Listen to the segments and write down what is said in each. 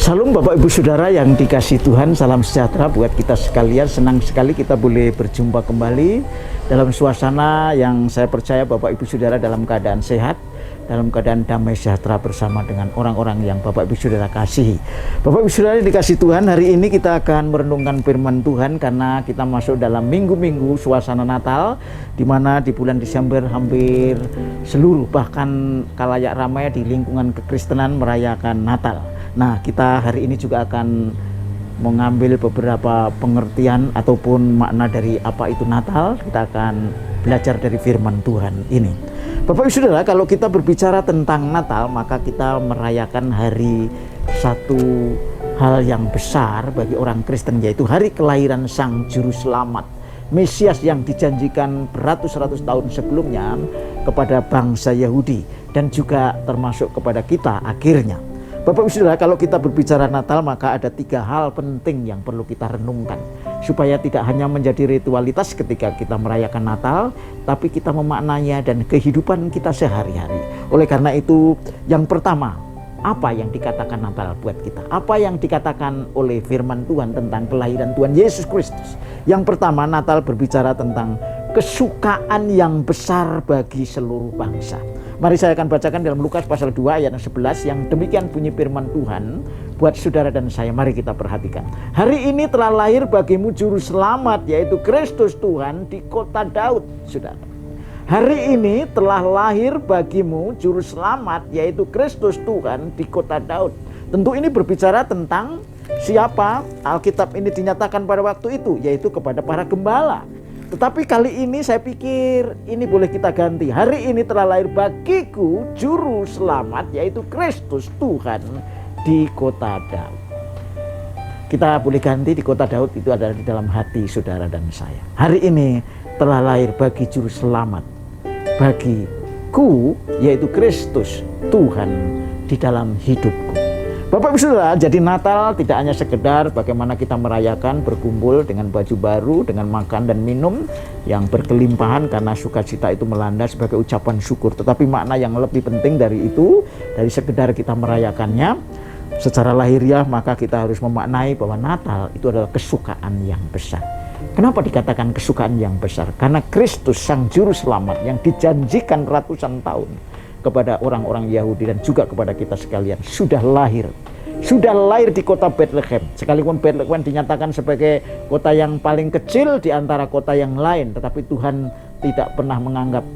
Shalom Bapak Ibu Saudara yang dikasihi Tuhan, salam sejahtera buat kita sekalian. Senang sekali kita boleh berjumpa kembali dalam suasana yang saya percaya Bapak Ibu Saudara dalam keadaan sehat, dalam keadaan damai sejahtera bersama dengan orang-orang yang Bapak Ibu Saudara kasihi. Bapak Ibu Saudara yang dikasihi Tuhan, hari ini kita akan merenungkan firman Tuhan karena kita masuk dalam minggu-minggu suasana Natal, di mana di bulan Desember hampir seluruh bahkan khalayak ramai di lingkungan kekristenan merayakan Natal. Nah, kita hari ini juga akan mengambil beberapa pengertian ataupun makna dari apa itu Natal. Kita akan belajar dari firman Tuhan ini. Bapak Ibu Saudara, kalau kita berbicara tentang Natal, maka kita merayakan hari satu hal yang besar bagi orang Kristen, yaitu hari kelahiran Sang Juru Selamat, Mesias yang dijanjikan beratus-ratus tahun sebelumnya kepada bangsa Yahudi dan juga termasuk kepada kita akhirnya. Bapak Ibu Saudara, kalau kita berbicara Natal, maka ada 3 hal penting yang perlu kita renungkan supaya tidak hanya menjadi ritualitas ketika kita merayakan Natal, tapi kita memaknainya dan kehidupan kita sehari-hari. Oleh karena itu, yang pertama, apa yang dikatakan Natal buat kita? Apa yang dikatakan oleh firman Tuhan tentang kelahiran Tuhan Yesus Kristus? Yang pertama, Natal berbicara tentang kesukaan yang besar bagi seluruh bangsa. Mari saya akan bacakan dalam Lukas pasal 2 ayat 11 yang demikian bunyi firman Tuhan buat saudara dan saya. Mari kita perhatikan. Hari ini telah lahir bagimu juru selamat, yaitu Kristus Tuhan di kota Daud. Saudara, hari ini telah lahir bagimu juru selamat, yaitu Kristus Tuhan di kota Daud. Tentu ini berbicara tentang siapa Alkitab ini dinyatakan pada waktu itu, yaitu kepada para gembala. Tetapi kali ini saya pikir ini boleh kita ganti. Hari ini telah lahir bagiku juru selamat, yaitu Kristus Tuhan di kota Daud. Kita boleh ganti, di kota Daud itu adalah di dalam hati saudara dan saya. Hari ini telah lahir bagi juru selamat, bagiku, yaitu Kristus Tuhan di dalam hidupku. Bapak Ibu Saudara, jadi Natal tidak hanya sekedar bagaimana kita merayakan, berkumpul dengan baju baru, dengan makan dan minum yang berkelimpahan karena sukacita itu melanda sebagai ucapan syukur. Tetapi makna yang lebih penting dari itu, dari sekedar kita merayakannya secara lahiriah, maka kita harus memaknai bahwa Natal itu adalah kesukaan yang besar. Kenapa dikatakan kesukaan yang besar? Karena Kristus Sang Juru Selamat yang dijanjikan ratusan tahun kepada orang-orang Yahudi dan juga kepada kita sekalian sudah lahir di kota Bethlehem. Sekalipun Bethlehem dinyatakan sebagai kota yang paling kecil di antara kota yang lain, tetapi Tuhan tidak pernah menganggap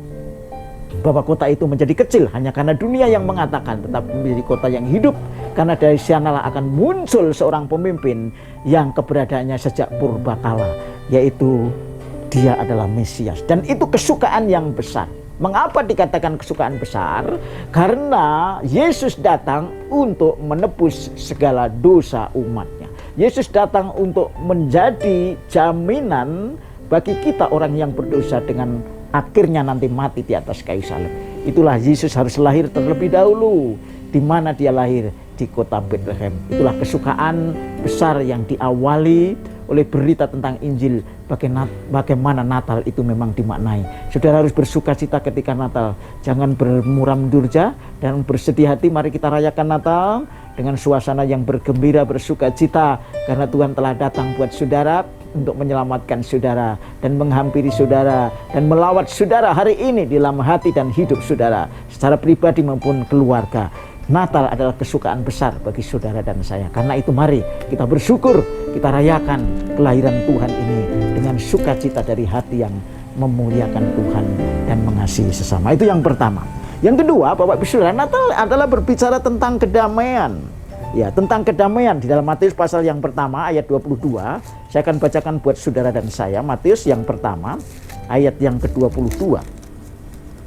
bahwa kota itu menjadi kecil hanya karena dunia yang mengatakan, tetapi menjadi kota yang hidup, karena dari sanalah akan muncul seorang pemimpin yang keberadaannya sejak purbakala, yaitu dia adalah Mesias. Dan itu kesukaan yang besar. Mengapa dikatakan kesukaan besar? Karena Yesus datang untuk menebus segala dosa umatnya. Yesus datang untuk menjadi jaminan bagi kita orang yang berdosa dengan akhirnya nanti mati di atas kayu salib. Itulah Yesus harus lahir terlebih dahulu. Di mana dia lahir? Di kota Bethlehem. Itulah kesukaan besar yang diawali oleh berita tentang Injil, bagaimana Natal itu memang dimaknai. Saudara harus bersukacita ketika Natal. Jangan bermuram durja dan bersedih hati. Mari kita rayakan Natal dengan suasana yang bergembira, bersukacita, karena Tuhan telah datang buat saudara untuk menyelamatkan saudara dan menghampiri saudara dan melawat saudara hari ini di dalam hati dan hidup saudara secara pribadi maupun keluarga. Natal adalah kesukaan besar bagi saudara dan saya. Karena itu mari kita bersyukur, kita rayakan kelahiran Tuhan ini dengan sukacita dari hati yang memuliakan Tuhan dan mengasihi sesama. Itu yang pertama. Yang kedua, Bapak Ibu Saudara, Natal adalah berbicara tentang kedamaian. Ya, tentang kedamaian di dalam Matius pasal yang pertama ayat 22. Saya akan bacakan buat saudara dan saya. Matius yang pertama ayat yang ke-22.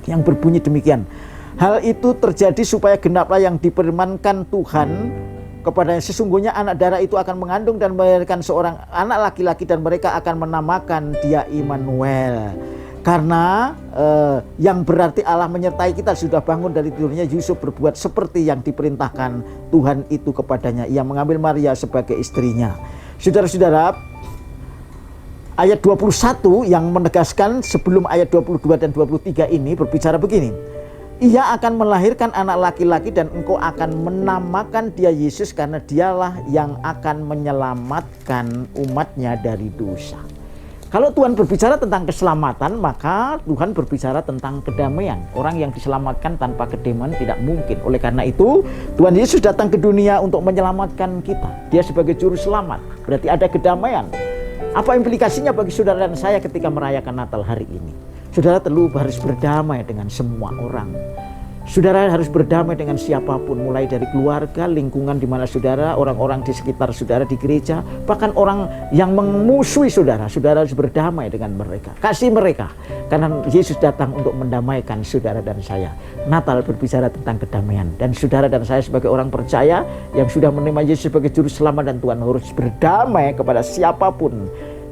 Yang berbunyi demikian. Hal itu terjadi supaya genaplah yang difirmankan Tuhan kepadanya, sesungguhnya anak darah itu akan mengandung dan melahirkan seorang anak laki-laki dan mereka akan menamakan dia Immanuel. Karena yang berarti Allah menyertai kita. Sudah bangun dari tidurnya, Yusuf berbuat seperti yang diperintahkan Tuhan itu kepadanya. Ia mengambil Maria sebagai istrinya. Saudara-saudara, ayat 21 yang menegaskan sebelum ayat 22 dan 23 ini berbicara begini. Ia akan melahirkan anak laki-laki dan engkau akan menamakan dia Yesus karena dialah yang akan menyelamatkan umatnya dari dosa. Kalau Tuhan berbicara tentang keselamatan, maka Tuhan berbicara tentang kedamaian. Orang yang diselamatkan tanpa kedamaian tidak mungkin. Oleh karena itu, Tuhan Yesus datang ke dunia untuk menyelamatkan kita. Dia sebagai juru selamat, berarti ada kedamaian. Apa implikasinya bagi saudara dan saya ketika merayakan Natal hari ini? Saudara harus berdamai dengan semua orang. Saudara harus berdamai dengan siapapun, mulai dari keluarga, lingkungan di mana saudara, orang-orang di sekitar saudara di gereja, bahkan orang yang memusuhi saudara. Saudara harus berdamai dengan mereka, kasih mereka, karena Yesus datang untuk mendamaikan saudara dan saya. Natal berbicara tentang kedamaian, dan saudara dan saya sebagai orang percaya yang sudah menerima Yesus sebagai juru selamat dan Tuhan harus berdamai kepada siapapun.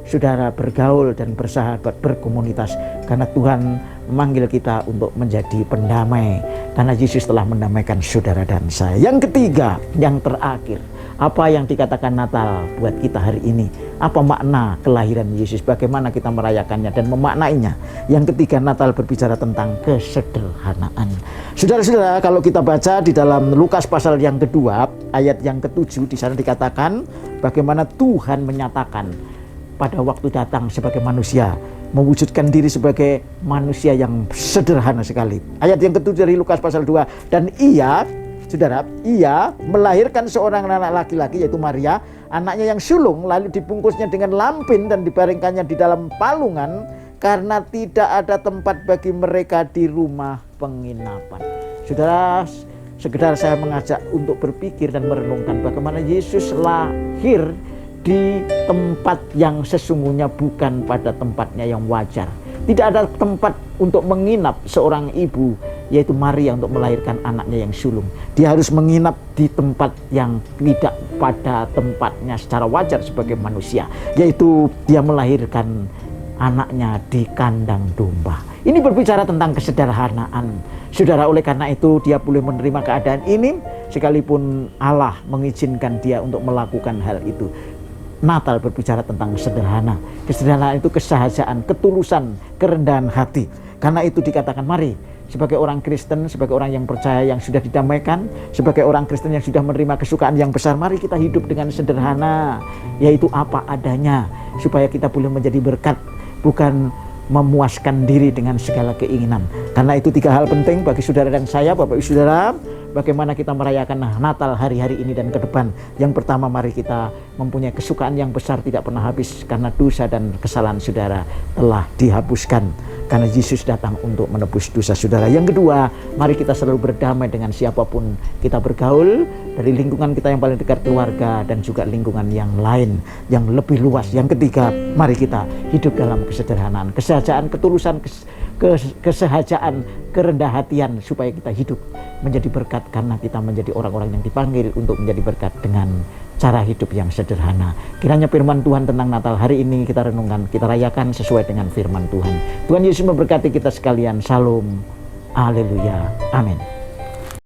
Saudara bergaul dan bersahabat, berkomunitas, karena Tuhan memanggil kita untuk menjadi pendamai, karena Yesus telah mendamaikan saudara dan saya. Yang ketiga, yang terakhir, apa yang dikatakan Natal buat kita hari ini? Apa makna kelahiran Yesus? Bagaimana kita merayakannya dan memaknainya? Yang ketiga, Natal berbicara tentang kesederhanaan. Saudara-saudara, kalau kita baca di dalam Lukas pasal yang kedua, ayat yang ke-7, di sana dikatakan bagaimana Tuhan menyatakan pada waktu datang sebagai manusia, mewujudkan diri sebagai manusia yang sederhana sekali. Ayat yang ke-7 dari Lukas pasal 2, dan ia, saudara, ia melahirkan seorang anak laki-laki yaitu Maria, anaknya yang sulung, lalu dibungkusnya dengan lampin dan dibaringkannya di dalam palungan karena tidak ada tempat bagi mereka di rumah penginapan. Saudara, sekedar saya mengajak untuk berpikir dan merenungkan bagaimana Yesus lahir di tempat yang sesungguhnya bukan pada tempatnya yang wajar. Tidak ada tempat untuk menginap seorang ibu, yaitu Maria, untuk melahirkan anaknya yang sulung. Dia harus menginap di tempat yang tidak pada tempatnya secara wajar sebagai manusia, yaitu dia melahirkan anaknya di kandang domba. Ini berbicara tentang kesederhanaan. Saudara, oleh karena itu dia boleh menerima keadaan ini sekalipun Allah mengizinkan dia untuk melakukan hal itu. Natal berbicara tentang sederhana. Kesederhanaan itu kesahajaan, ketulusan, kerendahan hati. Karena itu dikatakan, mari sebagai orang Kristen, sebagai orang yang percaya yang sudah didamaikan, sebagai orang Kristen yang sudah menerima kesukaan yang besar, mari kita hidup dengan sederhana, yaitu apa adanya, supaya kita boleh menjadi berkat, bukan memuaskan diri dengan segala keinginan. Karena itu tiga hal penting bagi saudara dan saya, Bapak Ibu Saudara, bagaimana kita merayakan Natal hari-hari ini dan ke depan. Yang pertama, mari kita mempunyai kesukaan yang besar tidak pernah habis, karena dosa dan kesalahan saudara telah dihapuskan, karena Yesus datang untuk menebus dosa saudara. Yang kedua, mari kita selalu berdamai dengan siapapun kita bergaul, dari lingkungan kita yang paling dekat, keluarga, dan juga lingkungan yang lain yang lebih luas. Yang ketiga, mari kita hidup dalam kesederhanaan, kesehajaan, ketulusan, kesehajaan, kerendah hatian, supaya kita hidup menjadi berkat, karena kita menjadi orang-orang yang dipanggil untuk menjadi berkat dengan cara hidup yang sederhana. Kiranya firman Tuhan tentang Natal hari ini kita renungkan, kita rayakan sesuai dengan firman Tuhan. Tuhan Yesus memberkati kita sekalian. Shalom. Haleluya. Amin.